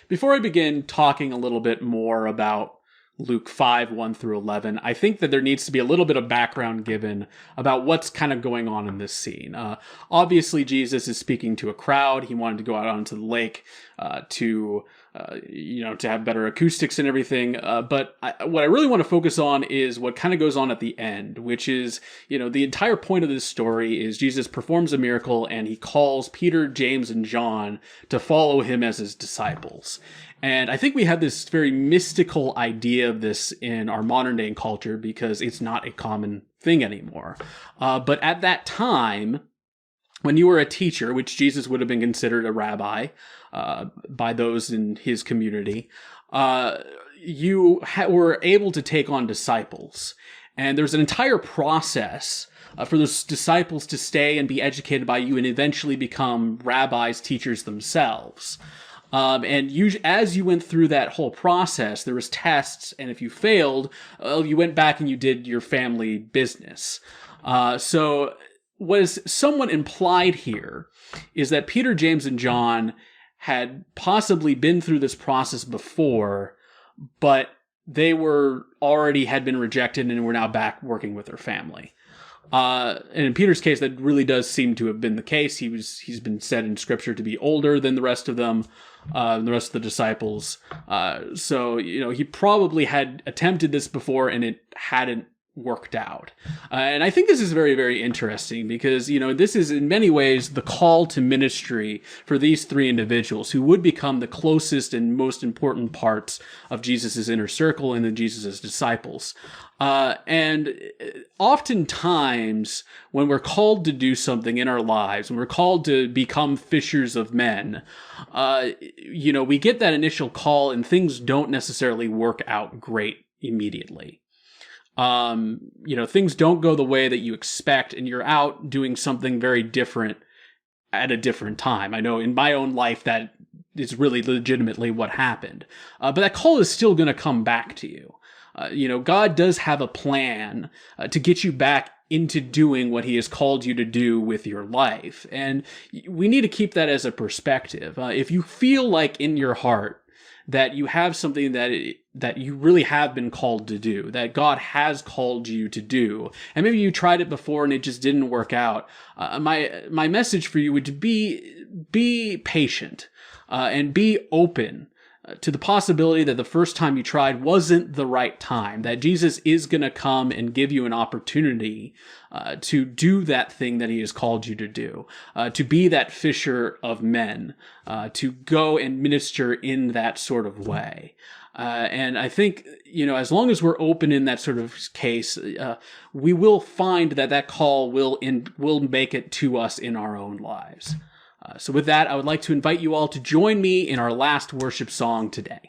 Before I begin talking a little bit more about Luke 5, 1 through 11, I think that there needs to be a little bit of background given about what's kind of going on in this scene. Obviously, Jesus is speaking to a crowd. He wanted to go out onto the lake to have better acoustics and everything. But what I really want to focus on is what kind of goes on at the end, which is, the entire point of this story is Jesus performs a miracle and he calls Peter, James, and John to follow him as his disciples. And I think we have this very mystical idea of this in our modern day culture because it's not a common thing anymore. But at that time, when you were a teacher, which Jesus would have been considered a rabbi by those in his community, you were able to take on disciples. And there's an entire process for those disciples to stay and be educated by you and eventually become rabbis, teachers themselves. As you went through that whole process, there was tests, and if you failed, you went back and you did your family business. So what is somewhat implied here is that Peter, James, and John had possibly been through this process before, but they had been rejected and were now back working with their family. And in Peter's case, that really does seem to have been the case. He's been said in Scripture to be older than the rest of them, the rest of the disciples. So he probably had attempted this before and it hadn't worked out. And I think this is very, very interesting because, this is in many ways the call to ministry for these three individuals who would become the closest and most important parts of Jesus's inner circle and then Jesus's disciples. And oftentimes when we're called to do something in our lives, when we're called to become fishers of men, we get that initial call and things don't necessarily work out great immediately. Things don't go the way that you expect and you're out doing something very different at a different time. I know in my own life that is really legitimately what happened. But that call is still going to come back to you. God does have a plan to get you back into doing what he has called you to do with your life. And we need to keep that as a perspective. If you feel like in your heart that you have something that you really have been called to do, that God has called you to do, and maybe you tried it before and it just didn't work out, my message for you would be patient and be open to the possibility that the first time you tried wasn't the right time, that Jesus is going to come and give you an opportunity to do that thing that he has called you to do, to be that fisher of men, to go and minister in that sort of way. And I think, as long as we're open in that sort of case, we will find that call will make it to us in our own lives. So with that, I would like to invite you all to join me in our last worship song today.